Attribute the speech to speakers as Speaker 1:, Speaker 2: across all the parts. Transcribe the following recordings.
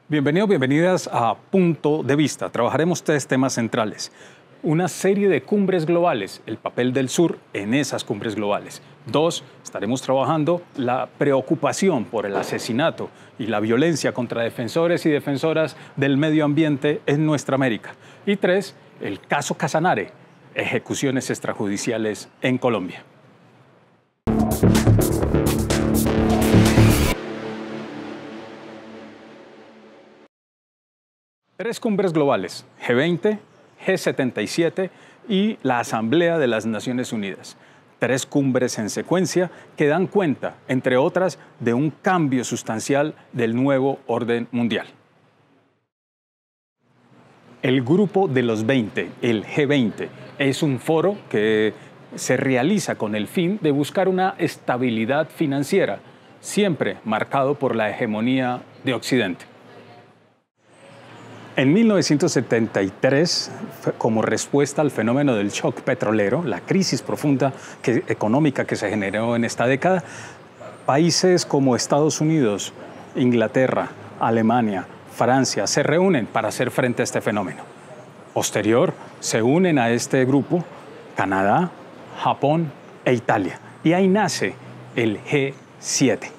Speaker 1: Bienvenidos, bienvenidas a Punto de Vista. Trabajaremos tres temas centrales. Una serie de cumbres globales, el papel del sur en esas cumbres globales. Dos, estaremos trabajando la preocupación por el asesinato y la violencia contra defensores y defensoras del medio ambiente en nuestra América. Y tres, el caso Casanare, ejecuciones extrajudiciales en Colombia. Tres cumbres globales, G20, G77 y la Asamblea de las Naciones Unidas. Tres cumbres en secuencia que dan cuenta, entre otras, de un cambio sustancial del nuevo orden mundial. El Grupo de los 20, el G20, es un foro que se realiza con el fin de buscar una estabilidad financiera, siempre marcado por la hegemonía de Occidente. En 1973, como respuesta al fenómeno del shock petrolero, la crisis profunda económica que se generó en esta década, países como Estados Unidos, Inglaterra, Alemania, Francia se reúnen para hacer frente a este fenómeno. Posterior, se unen a este grupo Canadá, Japón e Italia. Y ahí nace el G7.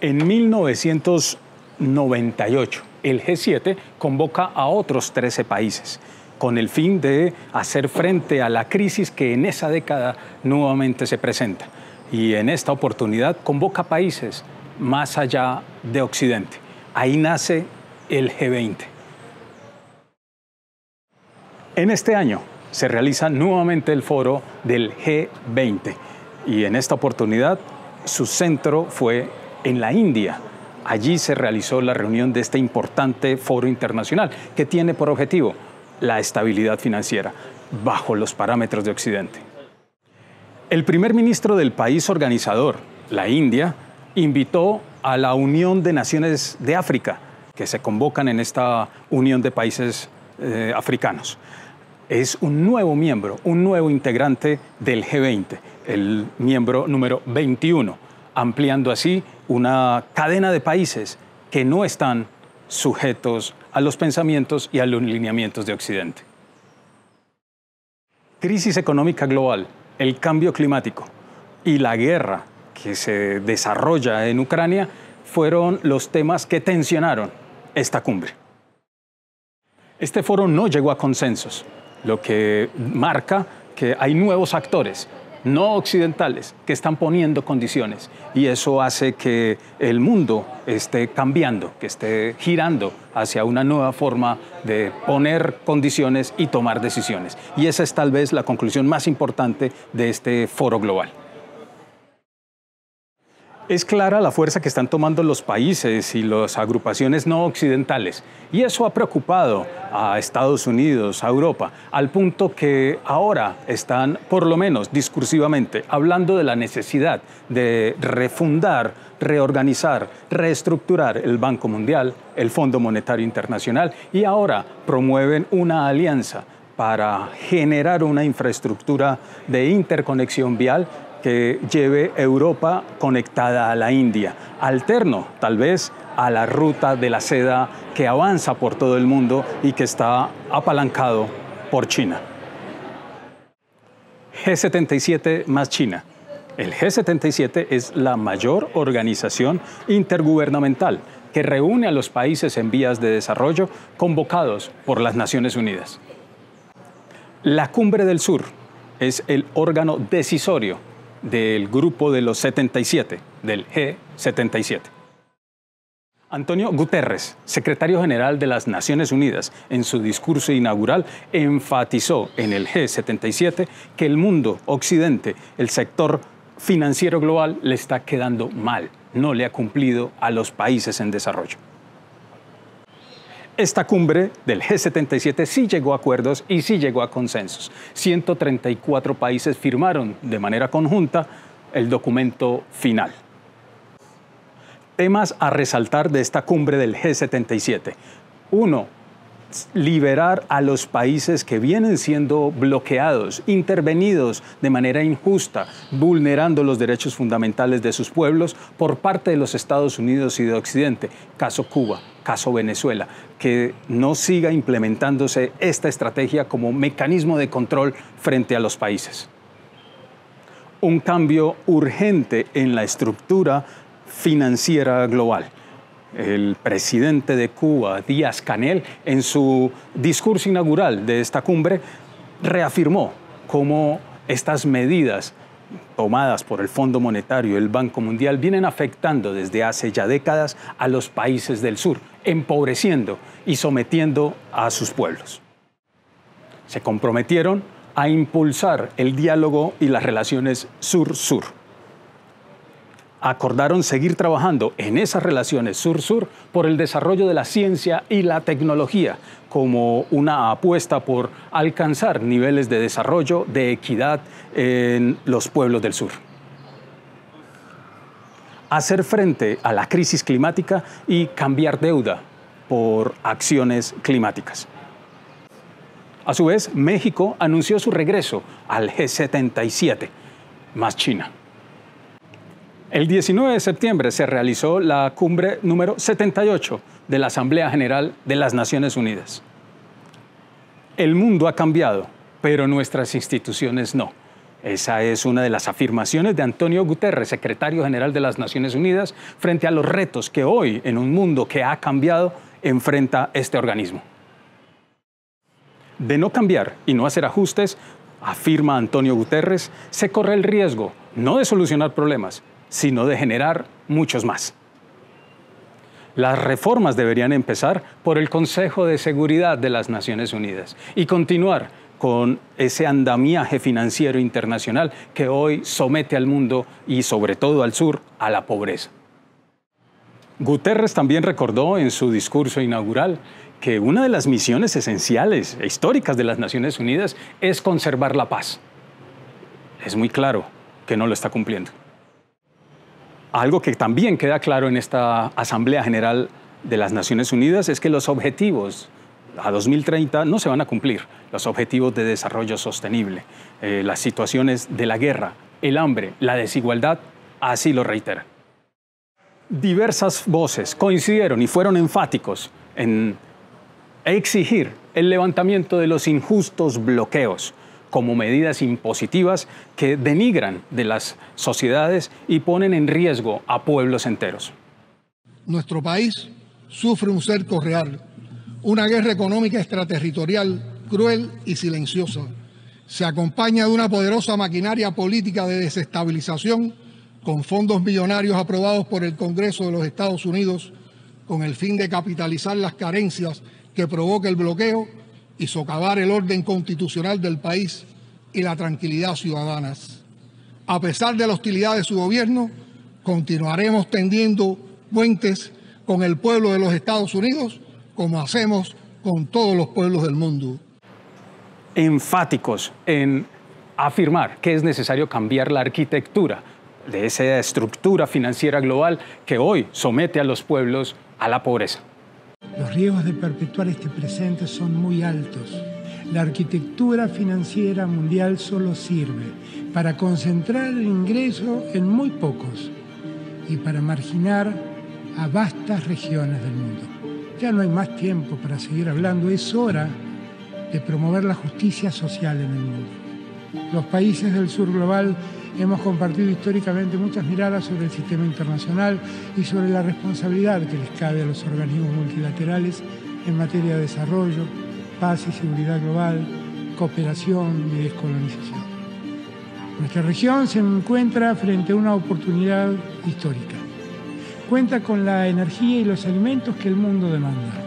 Speaker 1: En 1998, el G7 convoca a otros 13 países con el fin de hacer frente a la crisis que en esa década nuevamente se presenta. Y en esta oportunidad convoca países más allá de Occidente. Ahí nace el G20. En este año se realiza nuevamente el foro del G20 y en esta oportunidad su centro fue en la India. Allí se realizó la reunión de este importante foro internacional que tiene por objetivo la estabilidad financiera bajo los parámetros de Occidente. El primer ministro del país organizador, la India, invitó a la Unión de Naciones de África, que se convocan en esta Unión de Países Africanos. Es un nuevo miembro, un nuevo integrante del G20, el miembro número 21, ampliando así una cadena de países que no están sujetos a los pensamientos y a los lineamientos de Occidente. Crisis económica global, el cambio climático y la guerra que se desarrolla en Ucrania fueron los temas que tensionaron esta cumbre. Este foro no llegó a consensos, lo que marca que hay nuevos actores no occidentales que están poniendo condiciones y eso hace que el mundo esté cambiando, que esté girando hacia una nueva forma de poner condiciones y tomar decisiones. Y esa es tal vez la conclusión más importante de este foro global. Es clara la fuerza que están tomando los países y las agrupaciones no occidentales y eso ha preocupado a Estados Unidos, a Europa, al punto que ahora están, por lo menos discursivamente, hablando de la necesidad de refundar, reorganizar, reestructurar el Banco Mundial, el Fondo Monetario Internacional y ahora promueven una alianza para generar una infraestructura de interconexión vial que lleve Europa conectada a la India, alterno tal vez a la ruta de la seda que avanza por todo el mundo y que está apalancado por China. G77 más China. El G77 es la mayor organización intergubernamental que reúne a los países en vías de desarrollo convocados por las Naciones Unidas. La Cumbre del Sur es el órgano decisorio del Grupo de los 77, del G77. Antonio Guterres, secretario general de las Naciones Unidas, en su discurso inaugural enfatizó en el G77 que el mundo occidente, el sector financiero global, le está quedando mal, no le ha cumplido a los países en desarrollo. Esta cumbre del G77 sí llegó a acuerdos y sí llegó a consensos. 134 países firmaron de manera conjunta el documento final. Temas a resaltar de esta cumbre del G77. 1. liberar a los países que vienen siendo bloqueados, intervenidos de manera injusta, vulnerando los derechos fundamentales de sus pueblos por parte de los Estados Unidos y de Occidente, caso Cuba, caso Venezuela, que no siga implementándose esta estrategia como mecanismo de control frente a los países. Un cambio urgente en la estructura financiera global. El presidente de Cuba, Díaz-Canel, en su discurso inaugural de esta cumbre, reafirmó cómo estas medidas tomadas por el Fondo Monetario y el Banco Mundial vienen afectando desde hace ya décadas a los países del sur, empobreciendo y sometiendo a sus pueblos. Se comprometieron a impulsar el diálogo y las relaciones sur-sur. Acordaron seguir trabajando en esas relaciones sur-sur por el desarrollo de la ciencia y la tecnología como una apuesta por alcanzar niveles de desarrollo, de equidad en los pueblos del sur. Hacer frente a la crisis climática y cambiar deuda por acciones climáticas. A su vez, México anunció su regreso al G77, más China. El 19 de septiembre se realizó la cumbre número 78 de la Asamblea General de las Naciones Unidas. El mundo ha cambiado, pero nuestras instituciones no. Esa es una de las afirmaciones de Antonio Guterres, secretario general de las Naciones Unidas, frente a los retos que hoy, en un mundo que ha cambiado, enfrenta este organismo. De no cambiar y no hacer ajustes, afirma Antonio Guterres, se corre el riesgo no de solucionar problemas, sino de generar muchos más. Las reformas deberían empezar por el Consejo de Seguridad de las Naciones Unidas y continuar con ese andamiaje financiero internacional que hoy somete al mundo y sobre todo al sur a la pobreza. Guterres también recordó en su discurso inaugural que una de las misiones esenciales e históricas de las Naciones Unidas es conservar la paz. Es muy claro que no lo está cumpliendo. Algo que también queda claro en esta Asamblea General de las Naciones Unidas es que los objetivos a 2030 no se van a cumplir, los objetivos de desarrollo sostenible. Las situaciones de la guerra, el hambre, la desigualdad, así lo reiteran. Diversas voces coincidieron y fueron enfáticos en exigir el levantamiento de los injustos bloqueos como medidas impositivas que denigran de las sociedades y ponen en riesgo a pueblos enteros.
Speaker 2: Nuestro país sufre un cerco real, una guerra económica extraterritorial cruel y silenciosa. Se acompaña de una poderosa maquinaria política de desestabilización con fondos millonarios aprobados por el Congreso de los Estados Unidos con el fin de capitalizar las carencias que provoca el bloqueo y socavar el orden constitucional del país y la tranquilidad ciudadana. A pesar de la hostilidad de su gobierno, continuaremos tendiendo puentes con el pueblo de los Estados Unidos, como hacemos con todos los pueblos del mundo.
Speaker 1: Enfáticos en afirmar que es necesario cambiar la arquitectura de esa estructura financiera global que hoy somete a los pueblos a la pobreza.
Speaker 3: Los riesgos de perpetuar este presente son muy altos. La arquitectura financiera mundial solo sirve para concentrar el ingreso en muy pocos y para marginar a vastas regiones del mundo. Ya no hay más tiempo para seguir hablando, es hora de promover la justicia social en el mundo. Los países del sur global hemos compartido históricamente muchas miradas sobre el sistema internacional y sobre la responsabilidad que les cabe a los organismos multilaterales en materia de desarrollo, paz y seguridad global, cooperación y descolonización. Nuestra región se encuentra frente a una oportunidad histórica. Cuenta con la energía y los alimentos que el mundo demanda.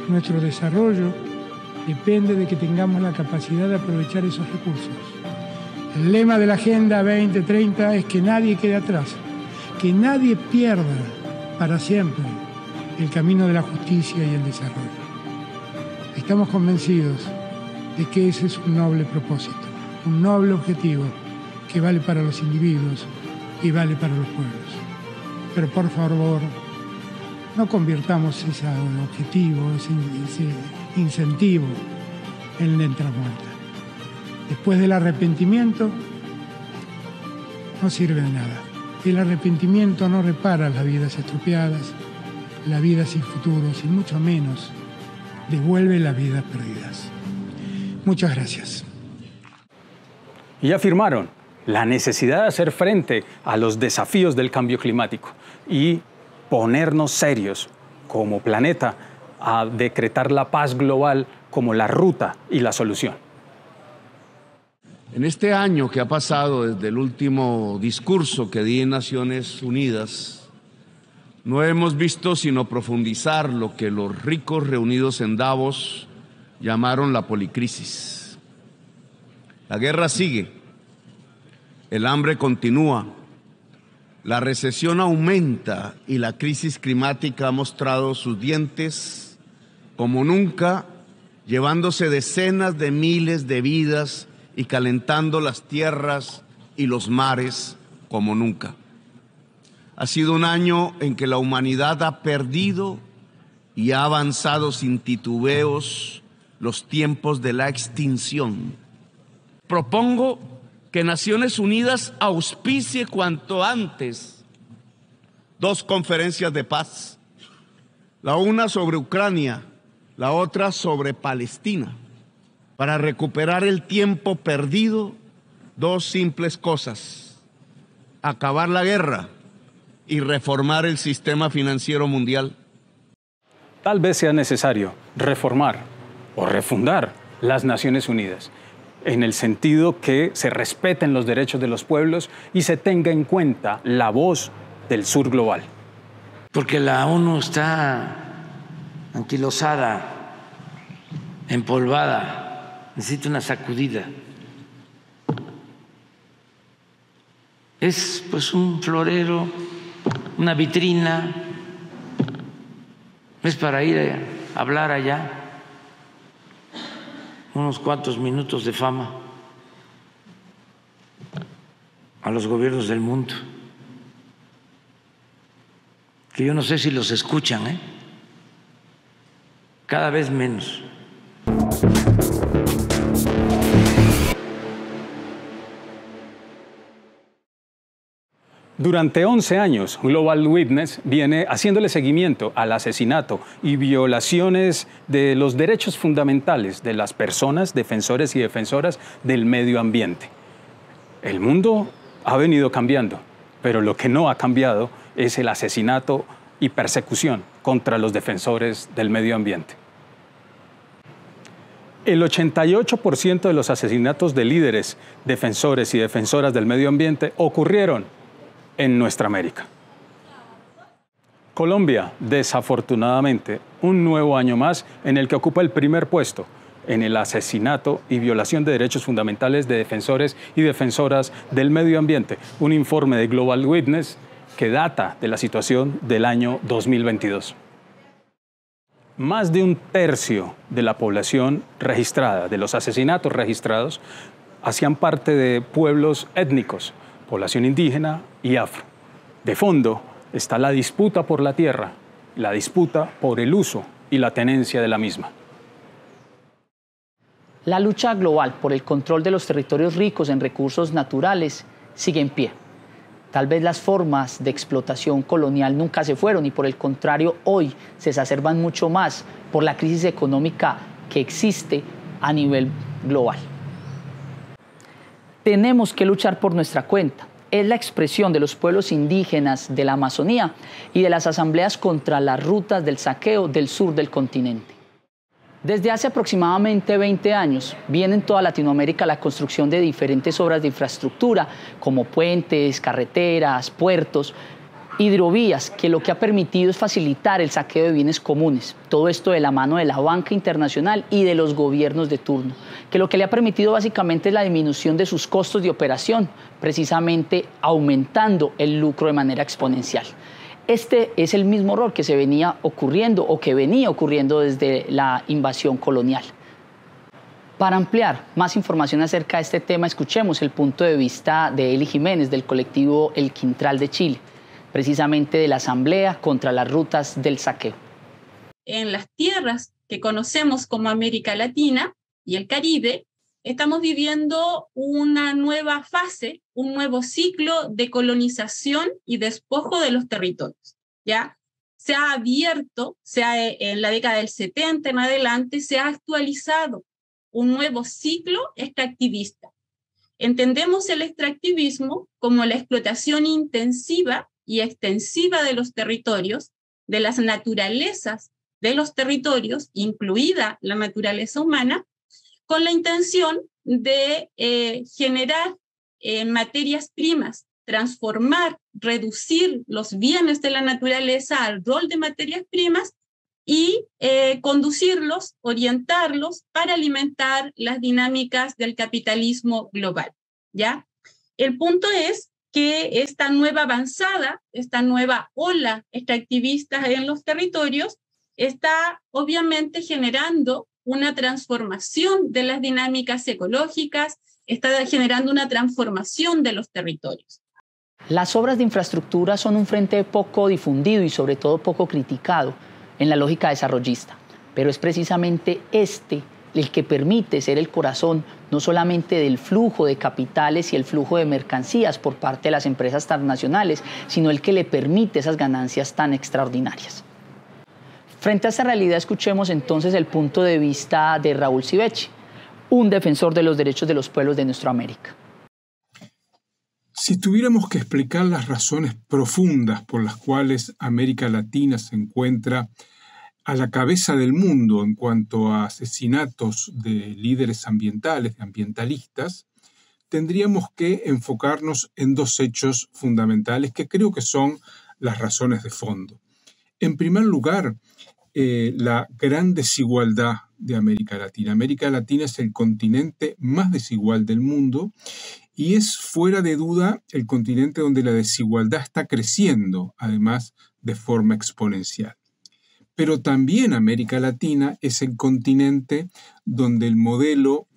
Speaker 3: Nuestro desarrollo depende de que tengamos la capacidad de aprovechar esos recursos. El lema de la Agenda 2030 es que nadie quede atrás, que nadie pierda para siempre el camino de la justicia y el desarrollo. Estamos convencidos de que ese es un noble propósito, un noble objetivo que vale para los individuos y vale para los pueblos. Pero por favor, no convirtamos ese objetivo, incentivo en la entramuerta. Después del arrepentimiento, no sirve de nada. El arrepentimiento no repara las vidas estropeadas, la vida sin futuro, y mucho menos devuelve las vidas perdidas. Muchas gracias.
Speaker 1: Y afirmaron la necesidad de hacer frente a los desafíos del cambio climático y ponernos serios como planeta a decretar la paz global como la ruta y la solución.
Speaker 4: En este año que ha pasado desde el último discurso que di en Naciones Unidas, no hemos visto sino profundizar lo que los ricos reunidos en Davos llamaron la policrisis. La guerra sigue, el hambre continúa, la recesión aumenta y la crisis climática ha mostrado sus dientes como nunca, llevándose decenas de miles de vidas y calentando las tierras y los mares como nunca. Ha sido un año en que la humanidad ha perdido y ha avanzado sin titubeos los tiempos de la extinción. Propongo que Naciones Unidas auspicie cuanto antes 2 conferencias de paz, la una sobre Ucrania, la otra sobre Palestina, para recuperar el tiempo perdido. 2 simples cosas: acabar la guerra y reformar el sistema financiero mundial.
Speaker 1: Tal vez sea necesario reformar o refundar las Naciones Unidas, en el sentido que se respeten los derechos de los pueblos y se tenga en cuenta la voz del sur global.
Speaker 5: Porque la ONU está anquilosada, empolvada, necesita una sacudida. Es pues un florero, una vitrina, es para ir a hablar allá, unos cuantos minutos de fama a los gobiernos del mundo, que yo no sé si los escuchan, cada vez menos.
Speaker 1: Durante 11 años, Global Witness viene haciéndole seguimiento al asesinato y violaciones de los derechos fundamentales de las personas, defensores y defensoras del medio ambiente. El mundo ha venido cambiando, pero lo que no ha cambiado es el asesinato y persecución contra los defensores del medio ambiente. El 88% de los asesinatos de líderes, defensores y defensoras del medio ambiente ocurrieron en nuestra América. Colombia, desafortunadamente, un nuevo año más en el que ocupa el primer puesto en el asesinato y violación de derechos fundamentales de defensores y defensoras del medio ambiente. Un informe de Global Witness que data de la situación del año 2022. Más de 1/3 de la población registrada, de los asesinatos registrados, hacían parte de pueblos étnicos, población indígena y afro. De fondo está la disputa por la tierra, la disputa por el uso y la tenencia de la misma.
Speaker 6: La lucha global por el control de los territorios ricos en recursos naturales sigue en pie. Tal vez las formas de explotación colonial nunca se fueron y por el contrario hoy se exacerban mucho más por la crisis económica que existe a nivel global. Tenemos que luchar por nuestra cuenta. Es la expresión de los pueblos indígenas de la Amazonía y de las asambleas contra las rutas del saqueo del sur del continente. Desde hace aproximadamente 20 años viene en toda Latinoamérica la construcción de diferentes obras de infraestructura como puentes, carreteras, puertos, hidrovías, que lo que ha permitido es facilitar el saqueo de bienes comunes. Todo esto de la mano de la banca internacional y de los gobiernos de turno, que lo que le ha permitido básicamente es la disminución de sus costos de operación, precisamente aumentando el lucro de manera exponencial. Este es el mismo error que se venía ocurriendo o que venía ocurriendo desde la invasión colonial. Para ampliar más información acerca de este tema, escuchemos el punto de vista de Eli Jiménez del colectivo El Quintral de Chile, precisamente de la Asamblea contra las rutas del saqueo.
Speaker 7: En las tierras que conocemos como América Latina y el Caribe, estamos viviendo una nueva fase, un nuevo ciclo de colonización y despojo de los territorios, ¿ya? Se ha abierto, en la década del 70 en adelante, se ha actualizado un nuevo ciclo extractivista. Entendemos el extractivismo como la explotación intensiva y extensiva de los territorios, de las naturalezas de los territorios, incluida la naturaleza humana, con la intención de generar materias primas, transformar, reducir los bienes de la naturaleza al rol de materias primas y conducirlos, orientarlos para alimentar las dinámicas del capitalismo global, ¿ya? El punto es que esta nueva avanzada, esta nueva ola extractivista en los territorios está obviamente generando una transformación de las dinámicas ecológicas, está generando una transformación de los territorios.
Speaker 6: Las obras de infraestructura son un frente poco difundido y sobre todo poco criticado en la lógica desarrollista, pero es precisamente el que permite ser el corazón no solamente del flujo de capitales y el flujo de mercancías por parte de las empresas transnacionales, sino el que le permite esas ganancias tan extraordinarias. Frente a esta realidad, escuchemos entonces el punto de vista de Raúl Civechi, un defensor de los derechos de los pueblos de nuestra América.
Speaker 8: Si tuviéramos que explicar las razones profundas por las cuales América Latina se encuentra a la cabeza del mundo en cuanto a asesinatos de líderes ambientales, de ambientalistas, tendríamos que enfocarnos en dos hechos fundamentales que creo que son las razones de fondo. En primer lugar, la gran desigualdad de América Latina. América Latina es el continente más desigual del mundo y es fuera de duda el continente donde la desigualdad está creciendo, además de forma exponencial. Pero también América Latina es el continente donde el modelo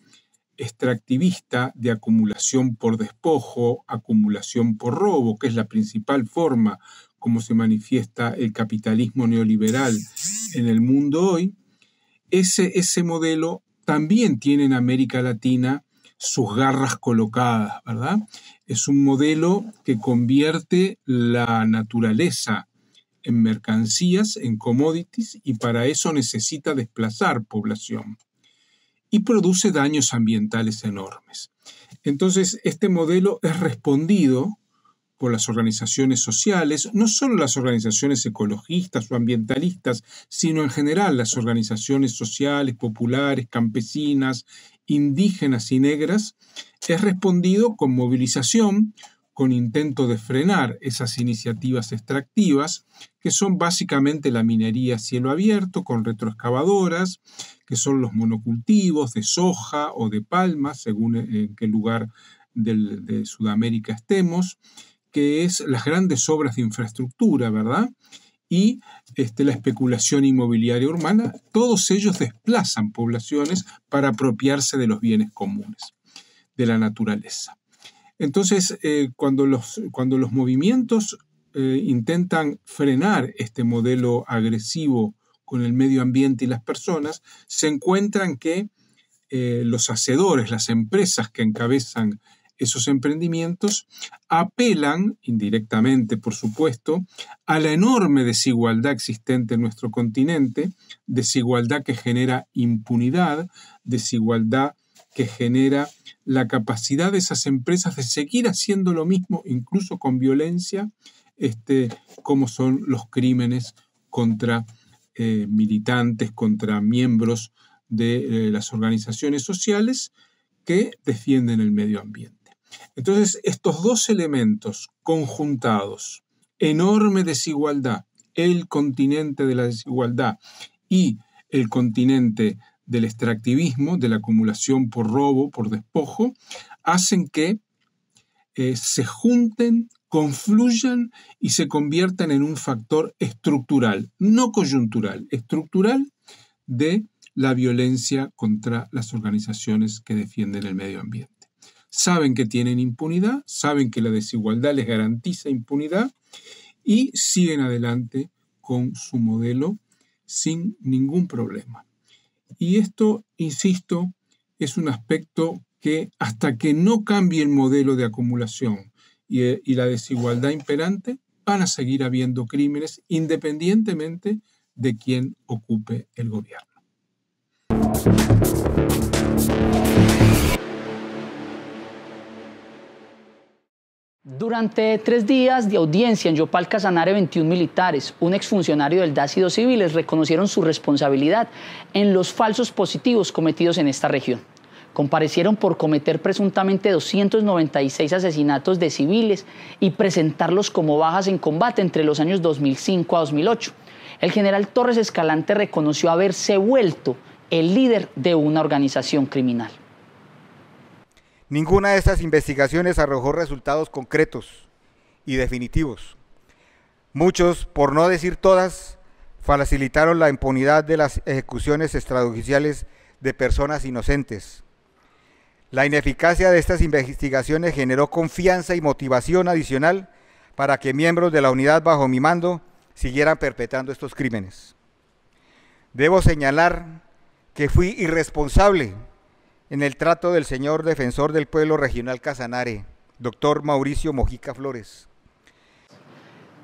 Speaker 8: extractivista de acumulación por despojo, acumulación por robo, que es la principal forma como se manifiesta el capitalismo neoliberal en el mundo hoy, ese modelo también tiene en América Latina sus garras colocadas, ¿verdad? Es un modelo que convierte la naturaleza en mercancías, en commodities, y para eso necesita desplazar población. Y produce daños ambientales enormes. Entonces, este modelo es respondido por las organizaciones sociales, no solo las organizaciones ecologistas o ambientalistas, sino en general las organizaciones sociales, populares, campesinas, indígenas y negras, es respondido con movilización, con intento de frenar esas iniciativas extractivas, que son básicamente la minería a cielo abierto, con retroexcavadoras, que son los monocultivos de soja o de palma, según en qué lugar de Sudamérica estemos, que es las grandes obras de infraestructura, ¿verdad? Y la especulación inmobiliaria urbana, todos ellos desplazan poblaciones para apropiarse de los bienes comunes, de la naturaleza. Entonces, cuando los movimientos intentan frenar este modelo agresivo con el medio ambiente y las personas, se encuentran que los hacedores, las empresas que encabezan esos emprendimientos, apelan, indirectamente por supuesto, a la enorme desigualdad existente en nuestro continente, desigualdad que genera impunidad, desigualdad que genera la capacidad de esas empresas de seguir haciendo lo mismo, incluso con violencia, como son los crímenes contra militantes, contra miembros de las organizaciones sociales que defienden el medio ambiente. Entonces, estos dos elementos conjuntados, enorme desigualdad, el continente de la desigualdad y el continente del extractivismo, de la acumulación por robo, por despojo, hacen que se junten, confluyan y se conviertan en un factor estructural, no coyuntural, estructural de la violencia contra las organizaciones que defienden el medio ambiente. Saben que tienen impunidad, saben que la desigualdad les garantiza impunidad y siguen adelante con su modelo sin ningún problema. Y esto, insisto, es un aspecto que hasta que no cambie el modelo de acumulación y la desigualdad imperante, van a seguir habiendo crímenes independientemente de quién ocupe el gobierno.
Speaker 6: Durante 3 días de audiencia en Yopal Casanare, 21 militares, un exfuncionario del DAS y 2 civiles reconocieron su responsabilidad en los falsos positivos cometidos en esta región. Comparecieron por cometer presuntamente 296 asesinatos de civiles y presentarlos como bajas en combate entre los años 2005 a 2008. El general Torres Escalante reconoció haberse vuelto el líder de una organización criminal.
Speaker 9: Ninguna de estas investigaciones arrojó resultados concretos y definitivos. Muchos, por no decir todas, facilitaron la impunidad de las ejecuciones extrajudiciales de personas inocentes. La ineficacia de estas investigaciones generó confianza y motivación adicional para que miembros de la unidad bajo mi mando siguieran perpetrando estos crímenes. Debo señalar que fui irresponsable en el trato del señor defensor del pueblo regional Casanare, doctor Mauricio Mojica Flores.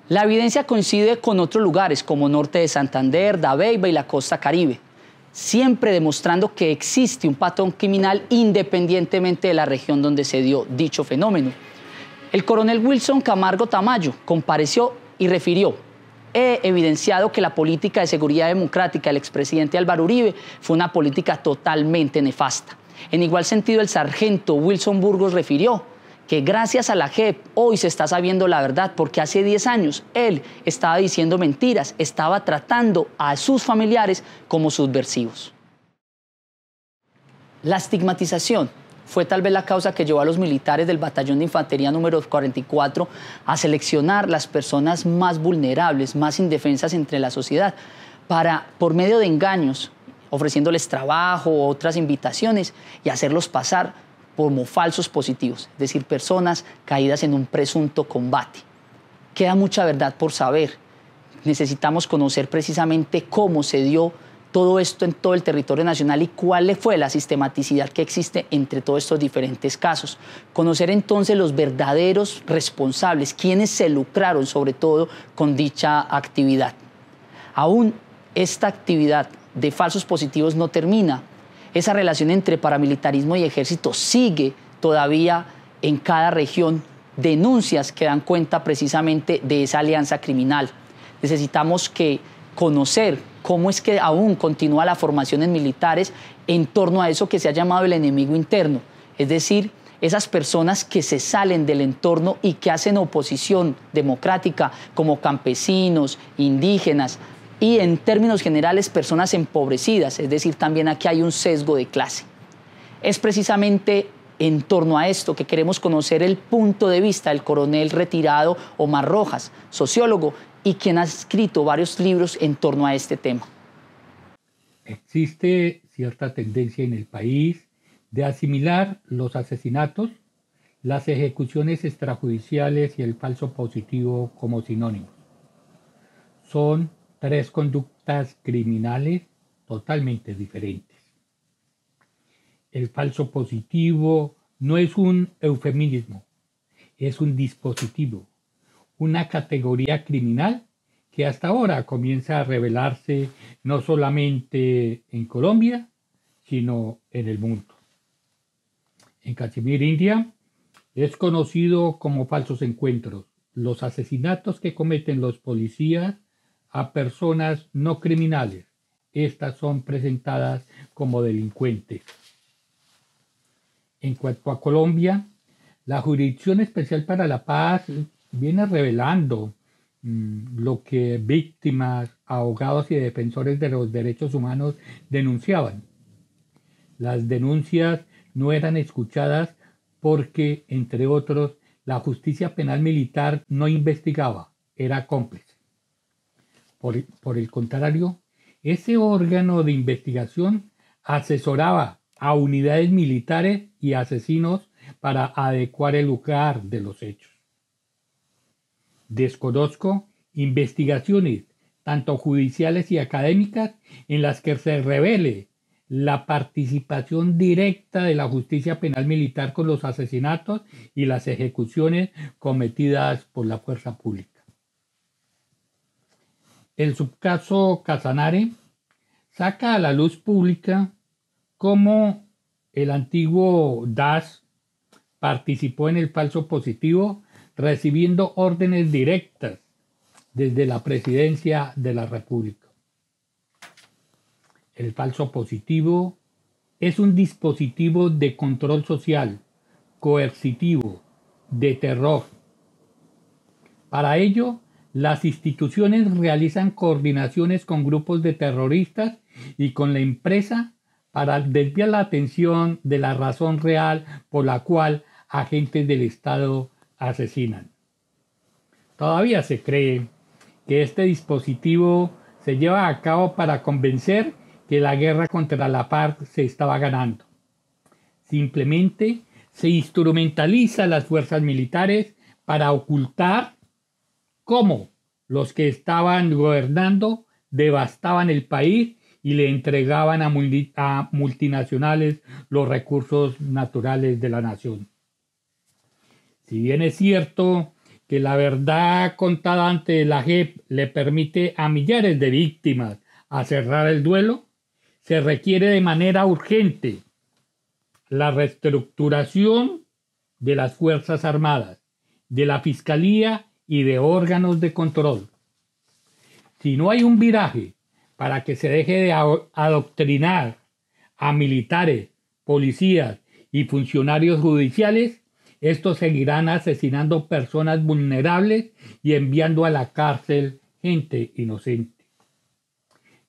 Speaker 6: La evidencia coincide con otros lugares como Norte de Santander, Dabeiba y la Costa Caribe, siempre demostrando que existe un patrón criminal independientemente de la región donde se dio dicho fenómeno. El coronel Wilson Camargo Tamayo compareció y refirió: he evidenciado que la política de seguridad democrática del expresidente Álvaro Uribe fue una política totalmente nefasta. En igual sentido, el sargento Wilson Burgos refirió que gracias a la JEP hoy se está sabiendo la verdad, porque hace 10 años él estaba diciendo mentiras, estaba tratando a sus familiares como subversivos. La estigmatización fue tal vez la causa que llevó a los militares del batallón de infantería número 44 a seleccionar las personas más vulnerables, más indefensas entre la sociedad, para, por medio de engaños, ofreciéndoles trabajo o otras invitaciones, y hacerlos pasar como falsos positivos, es decir, personas caídas en un presunto combate. Queda mucha verdad por saber. Necesitamos conocer precisamente cómo se dio todo esto en todo el territorio nacional y cuál fue la sistematicidad que existe entre todos estos diferentes casos. Conocer entonces los verdaderos responsables, quienes se lucraron sobre todo con dicha actividad. Aún esta actividad de falsos positivos no termina. Esa relación entre paramilitarismo y ejército sigue todavía en cada región. Denuncias que dan cuenta precisamente de esa alianza criminal. Necesitamos conocer cómo es que aún continúa la formación en militares en torno a eso que se ha llamado el enemigo interno, es decir, esas personas que se salen del entorno y que hacen oposición democrática, como campesinos, indígenas, y en términos generales personas empobrecidas, es decir, también aquí hay un sesgo de clase. Es precisamente en torno a esto que queremos conocer el punto de vista del coronel retirado Omar Rojas, sociólogo, y quien ha escrito varios libros en torno a este tema.
Speaker 10: Existe cierta tendencia en el país de asimilar los asesinatos, las ejecuciones extrajudiciales y el falso positivo como sinónimos. Son 3 conductas criminales totalmente diferentes. El falso positivo no es un eufemismo, es un dispositivo, una categoría criminal que hasta ahora comienza a revelarse no solamente en Colombia, sino en el mundo. En Kashmir, India, es conocido como falsos encuentros, los asesinatos que cometen los policías a personas no criminales. Estas son presentadas como delincuentes. En cuanto a Colombia, la Jurisdicción Especial para la Paz viene revelando lo que víctimas, abogados y defensores de los derechos humanos denunciaban. Las denuncias no eran escuchadas porque, entre otros, la justicia penal militar no investigaba, era cómplice. Por el contrario, ese órgano de investigación asesoraba a unidades militares y asesinos para adecuar el lugar de los hechos. Desconozco investigaciones, tanto judiciales y académicas, en las que se revele la participación directa de la justicia penal militar con los asesinatos y las ejecuciones cometidas por la fuerza pública. El subcaso Casanare saca a la luz pública cómo el antiguo DAS participó en el falso positivo recibiendo órdenes directas desde la Presidencia de la República. El falso positivo es un dispositivo de control social, coercitivo, de terror. Para ello, las instituciones realizan coordinaciones con grupos de terroristas y con la empresa para desviar la atención de la razón real por la cual agentes del Estado asesinan. Todavía se cree que este dispositivo se lleva a cabo para convencer que la guerra contra la FARC se estaba ganando. Simplemente se instrumentaliza a las fuerzas militares para ocultar cómo los que estaban gobernando devastaban el país y le entregaban a multinacionales los recursos naturales de la nación. Si bien es cierto que la verdad contada ante la JEP le permite a millares de víctimas a cerrar el duelo, se requiere de manera urgente la reestructuración de las Fuerzas Armadas, de la Fiscalía y de órganos de control. Si no hay un viraje para que se deje de adoctrinar a militares, policías y funcionarios judiciales, estos seguirán asesinando personas vulnerables y enviando a la cárcel gente inocente.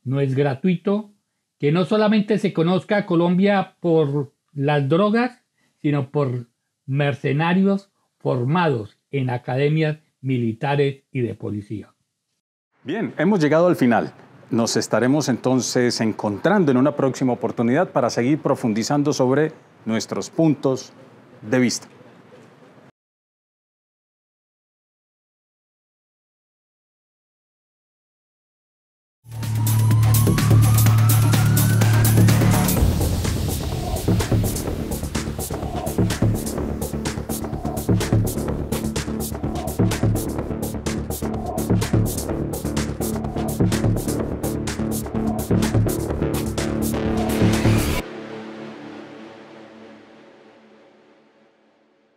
Speaker 10: No es gratuito que no solamente se conozca a Colombia por las drogas, sino por mercenarios formados en academias militares y de policía.
Speaker 1: Bien, hemos llegado al final. Nos estaremos entonces encontrando en una próxima oportunidad para seguir profundizando sobre nuestros puntos de vista.